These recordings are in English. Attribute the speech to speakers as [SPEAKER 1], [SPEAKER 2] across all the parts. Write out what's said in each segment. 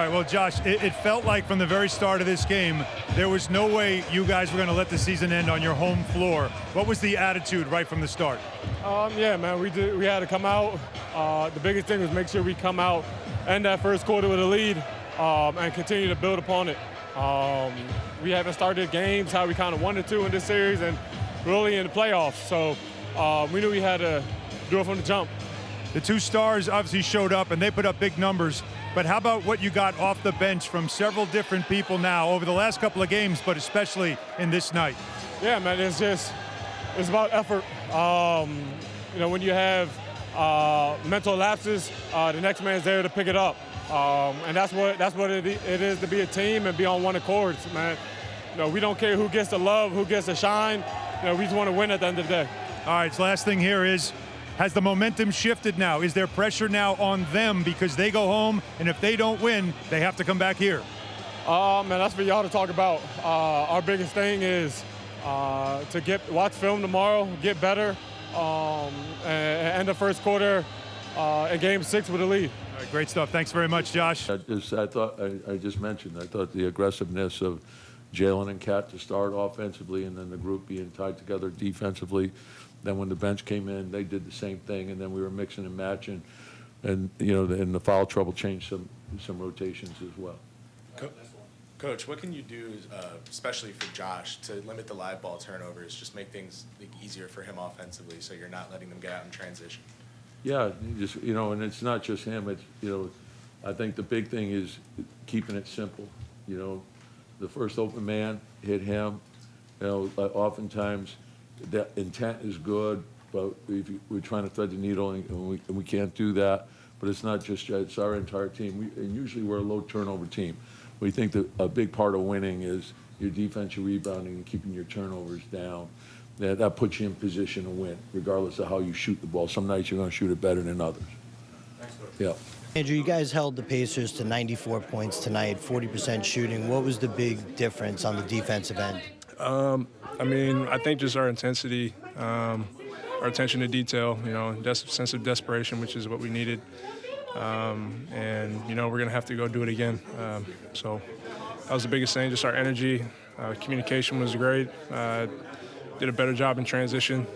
[SPEAKER 1] All right, well, Josh, it felt like from the very start of this game, there was no way you guys were going to let the season end on your home floor. What was the attitude right from the start?
[SPEAKER 2] Yeah, man, we had to come out. The biggest thing was make sure we come out, end that first quarter with a lead, and continue to build upon it. We haven't started games how we kind of wanted to in this series and really in the playoffs. So we knew we had to do it from the jump.
[SPEAKER 1] The two stars obviously showed up and they put up big numbers, but how about what you got off the bench from several different people now over the last couple of games, but especially in this night?
[SPEAKER 2] Yeah, man, it's about effort. When you have mental lapses, the next man's there to pick it up. And that's what it is to be a team and be on one accord, man. We don't care who gets the love, who gets the shine. We just want to win at the end of the day.
[SPEAKER 1] All right, so last thing here is, has the momentum shifted now? Is there pressure now on them because they go home, and if they don't win, they have to come back here?
[SPEAKER 2] Man, that's for y'all to talk about. Our biggest thing is to watch film tomorrow, get better, and end the first quarter in Game 6 with a lead.
[SPEAKER 1] All right, great stuff. Thanks very much, Josh.
[SPEAKER 3] I just mentioned, I thought the aggressiveness of Jalen and Cat to start offensively, and then the group being tied together defensively. Then when the bench came in, they did the same thing, and then we were mixing and matching, and and the foul trouble changed some rotations as well.
[SPEAKER 4] Coach, what can you do, especially for Josh, to limit the live ball turnovers, just make things easier for him offensively, so you're not letting them get out in transition?
[SPEAKER 3] Yeah, just and it's not just him. It's I think the big thing is keeping it simple. The first open man hit him. Oftentimes. The intent is good, but we're trying to thread the needle, and we can't do that. But it's not just it's our entire team. And usually we're a low turnover team. We think that a big part of winning is your defense, your rebounding, and keeping your turnovers down. That puts you in position to win, regardless of how you shoot the ball. Some nights you're going to shoot it better than others.
[SPEAKER 4] Thanks, Coach.
[SPEAKER 3] Yeah.
[SPEAKER 5] Andrew, you guys held the Pacers to 94 points tonight, 40% shooting. What was the big difference on the defensive end?
[SPEAKER 6] I think just our intensity, our attention to detail, sense of desperation, which is what we needed. We're going to have to go do it again. So that was the biggest thing, just our energy. Communication was great. Did a better job in transition.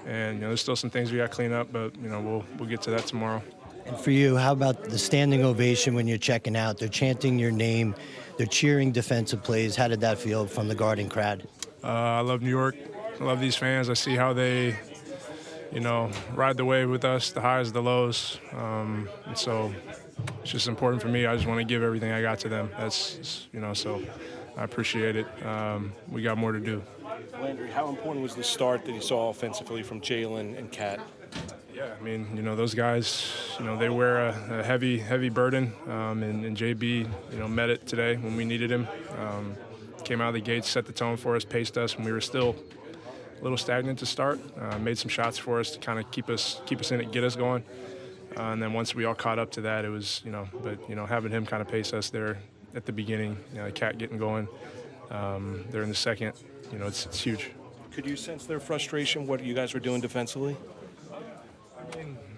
[SPEAKER 6] There's still some things we got to clean up, but, we'll get to that tomorrow.
[SPEAKER 5] And for you, how about the standing ovation when you're checking out? They're chanting your name. They're cheering defensive plays. How did that feel from the Garden crowd?
[SPEAKER 6] I love New York. I love these fans. I see how they, ride the wave with us, the highs, the lows. And so it's just important for me. I just want to give everything I got to them. That's, so I appreciate it. We got more to do.
[SPEAKER 7] Landry, how important was the start that you saw offensively from Jalen and Cat?
[SPEAKER 6] Yeah, those guys, they wear a heavy burden, and JB, met it today when we needed him. Came out of the gates, set the tone for us, paced us when we were still a little stagnant to start. Made some shots for us to kind of keep us in it, get us going. And then once we all caught up to that, it was, having him kind of pace us there at the beginning, the Cat getting going there in the second, it's huge.
[SPEAKER 7] Could you sense their frustration, what you guys were doing defensively?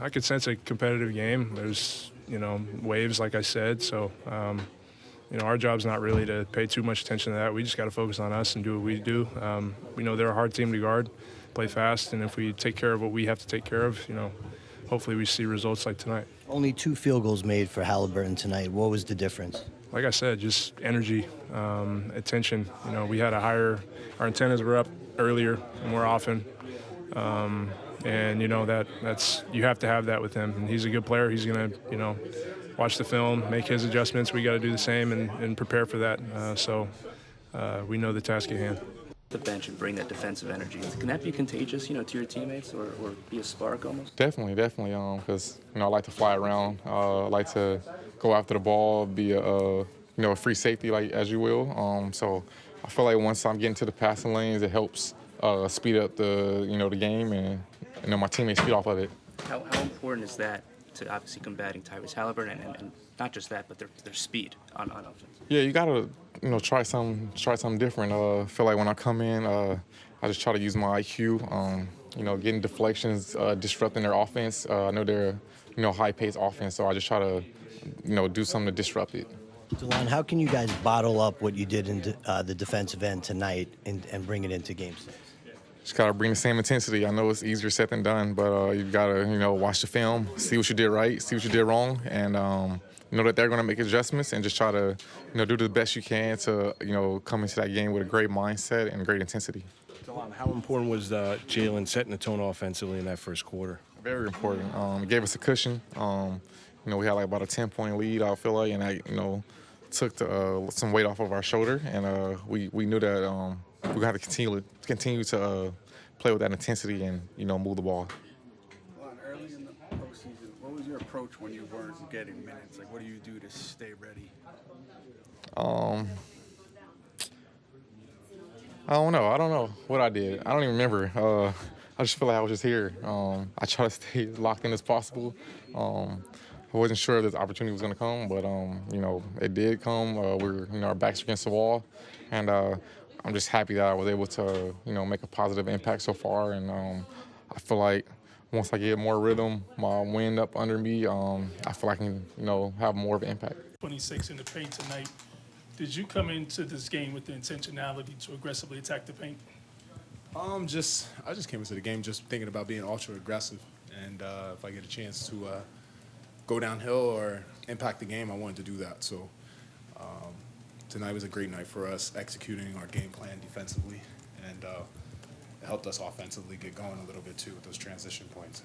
[SPEAKER 6] I could sense a competitive game. There's, waves, like I said. So, our job's not really to pay too much attention to that. We just got to focus on us and do what we do. We know they're a hard team to guard, play fast, and if we take care of what we have to take care of, hopefully we see results like tonight.
[SPEAKER 5] Only 2 field goals made for Halliburton tonight. What was the difference?
[SPEAKER 6] Like I said, just energy, attention. We had our antennas were up earlier, more often. That's you have to have that with him. And he's a good player. He's going to, watch the film, make his adjustments. We got to do the same and prepare for that. We know the task at hand.
[SPEAKER 8] The bench and bring that defensive energy. Can that be contagious, to your teammates or be a spark almost?
[SPEAKER 9] Definitely. Because, I like to fly around. I like to go after the ball, be a free safety, like as you will. So I feel like once I'm getting to the passing lanes, it helps speed up the game and my teammates feed off of it.
[SPEAKER 8] How important is that to obviously combating Tyrese Halliburton and not just that, but their speed on offense? Yeah,
[SPEAKER 9] you gotta try something different. Feel like when I come in, I just try to use my IQ. Getting deflections, disrupting their offense. I know they're high-paced offense, so I just try to do something to disrupt it.
[SPEAKER 5] DeLon, how can you guys bottle up what you did in the defensive end tonight and bring it into Game 6?
[SPEAKER 9] Just gotta bring the same intensity. I know it's easier said than done, but you've gotta, watch the film, see what you did right, see what you did wrong, and know that they're gonna make adjustments and just try to, do the best you can to, come into that game with a great mindset and great intensity.
[SPEAKER 7] DeLon, how important was Jalen setting the tone offensively in that first quarter?
[SPEAKER 9] Very important. It gave us a cushion. We had like about a 10-point lead, I feel like, and I, took some weight off of our shoulder, and we knew that we're gonna have to continue to play with that intensity and move the ball.
[SPEAKER 10] Well, early in the postseason, what was your approach when you weren't getting minutes? Like, what do you do to stay ready?
[SPEAKER 9] I don't know what I did. I don't even remember. I just feel like I was just here. I try to stay as locked in as possible. I wasn't sure this opportunity was going to come, but it did come. Our backs against the wall, and I'm just happy that I was able to make a positive impact so far. And I feel like once I get more rhythm, my wind up under me, I feel like I can have more of an impact.
[SPEAKER 11] 26 in the paint tonight. Did you come into this game with the intentionality to aggressively attack the paint?
[SPEAKER 4] I just came into the game just thinking about being ultra aggressive, and if I get a chance to go downhill or impact the game, I wanted to do that. So tonight was a great night for us, executing our game plan defensively, and it helped us offensively get going a little bit too with those transition points.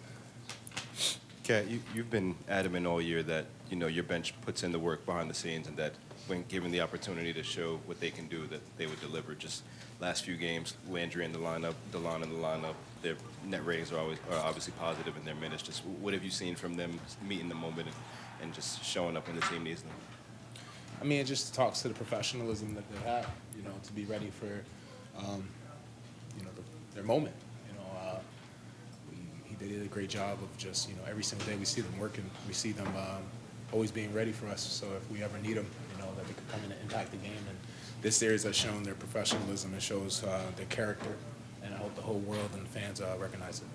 [SPEAKER 12] Kat, you've been adamant all year that your bench puts in the work behind the scenes, and that when given the opportunity to show what they can do, that they would deliver. Just last few games, Landry in the lineup, DeLon in the lineup, their net ratings are obviously positive in their minutes. Just what have you seen from them meeting the moment and just showing up when the team needs them?
[SPEAKER 4] I mean, it just talks to the professionalism that they have, to be ready for, their moment. They did a great job of just, every single day we see them working. We see them always being ready for us. So if we ever need them, that they could come in and impact the game. And this series has shown their professionalism. It shows their character, and I hope the whole world and fans recognize it.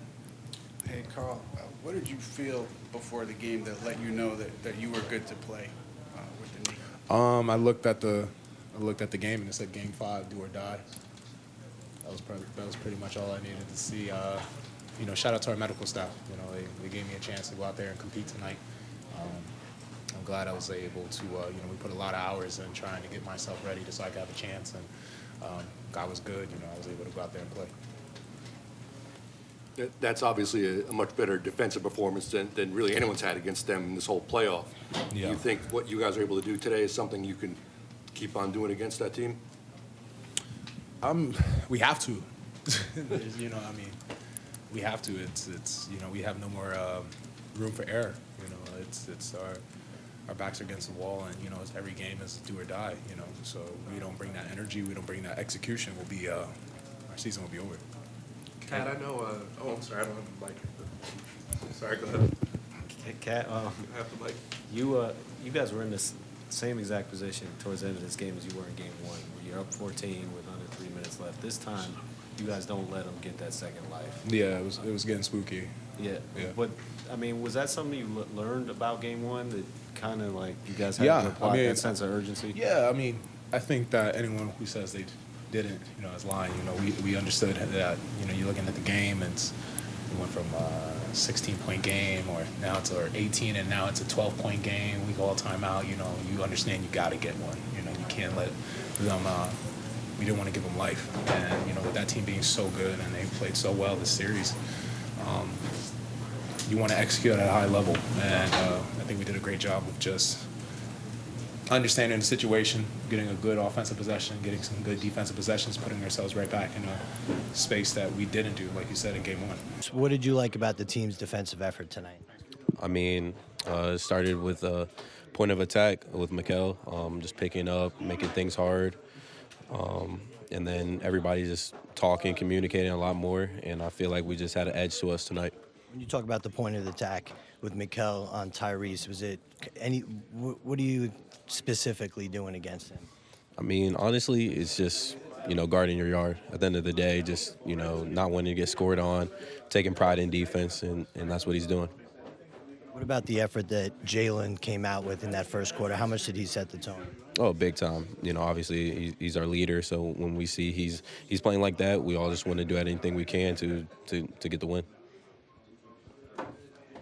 [SPEAKER 10] Hey, Carl, what did you feel before the game that let you know that you were good to play with the Knicks?
[SPEAKER 4] I looked at the game and it said Game 5, do or die. That was pretty much all I needed to see. Shout out to our medical staff. They gave me a chance to go out there and compete tonight. I'm glad I was able to. We put a lot of hours in trying to get myself ready so I could have a chance, and God was good. I was able to go out there and play.
[SPEAKER 13] That's obviously a much better defensive performance than really anyone's had against them in this whole playoff.
[SPEAKER 4] Yeah.
[SPEAKER 13] Do you think what you guys are able to do today is something you can keep on doing against that team?
[SPEAKER 4] We have to. We have to. It's we have no more room for error. It's our backs are against the wall, and it's every game is do or die. So we don't bring that energy, we don't bring that execution. Our season will be over.
[SPEAKER 13] Kat, I know. I'm sorry, I don't have the mic. Sorry, go ahead.
[SPEAKER 14] Kat,
[SPEAKER 13] I have the mic.
[SPEAKER 14] You guys were in this same exact position towards the end of this game as you were in Game 1, where you're up 14 with under 3 minutes left. This time, you guys don't let them get that second life.
[SPEAKER 4] Yeah, it was getting spooky.
[SPEAKER 14] Yeah.
[SPEAKER 4] Yeah.
[SPEAKER 14] But, was that something you learned about Game 1 that kind of like you guys had to
[SPEAKER 4] Yeah,
[SPEAKER 14] apply that sense of urgency?
[SPEAKER 4] Yeah, I think that anyone who says they didn't, is lying. We understood that, you're looking at the game and we went from a 16-point game, or now it's 18, and now it's a 12-point game. We go all time out. You understand you got to get one. You can't let them. We didn't want to give them life, and with that team being so good and they played so well this series, you want to execute at a high level, and I think we did a great job of just understanding the situation, getting a good offensive possession, getting some good defensive possessions, putting ourselves right back in a space that we didn't do, like you said, in Game 1.
[SPEAKER 5] What did you like about the team's defensive effort tonight?
[SPEAKER 12] It started with a point of attack with Mikel, just picking up, making things hard. And then everybody just talking, communicating a lot more, and I feel like we just had an edge to us tonight.
[SPEAKER 5] When you talk about the point of attack with Mikel on Tyrese, was it what are you specifically doing against him?
[SPEAKER 12] Honestly, it's just, guarding your yard. At the end of the day, just, not wanting to get scored on, taking pride in defense, and that's what he's doing.
[SPEAKER 5] What about the effort that Jalen came out with in that first quarter? How much did he set the tone?
[SPEAKER 15] Oh, big time. You know, obviously he's our leader. So when we see he's playing like that, we all just want to do anything we can to get the win.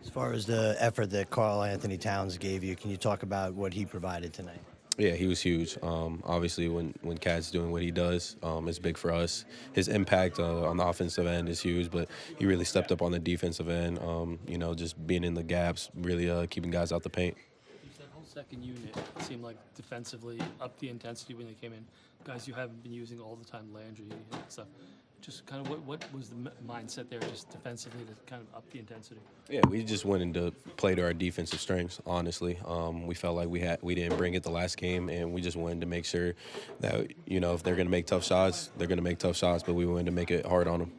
[SPEAKER 5] As far as the effort that Karl Anthony Towns gave you, can you talk about what he provided tonight?
[SPEAKER 15] Yeah, he was huge. Obviously, when Cat's doing what he does, it's big for us. His impact on the offensive end is huge, but he really stepped up on the defensive end. You know, just being in the gaps, really keeping guys out the paint.
[SPEAKER 16] That whole second unit seemed like defensively upped the intensity when they came in. Guys you haven't been using all the time, Landry and stuff. Just kind of what was the mindset there, just defensively, to kind of up the intensity?
[SPEAKER 15] Yeah, we just wanted to play to our defensive strengths, honestly. We felt like we didn't bring it the last game, and we just wanted to make sure that, you know, if they're going to make tough shots, they're going to make tough shots, but we wanted to make it hard on them.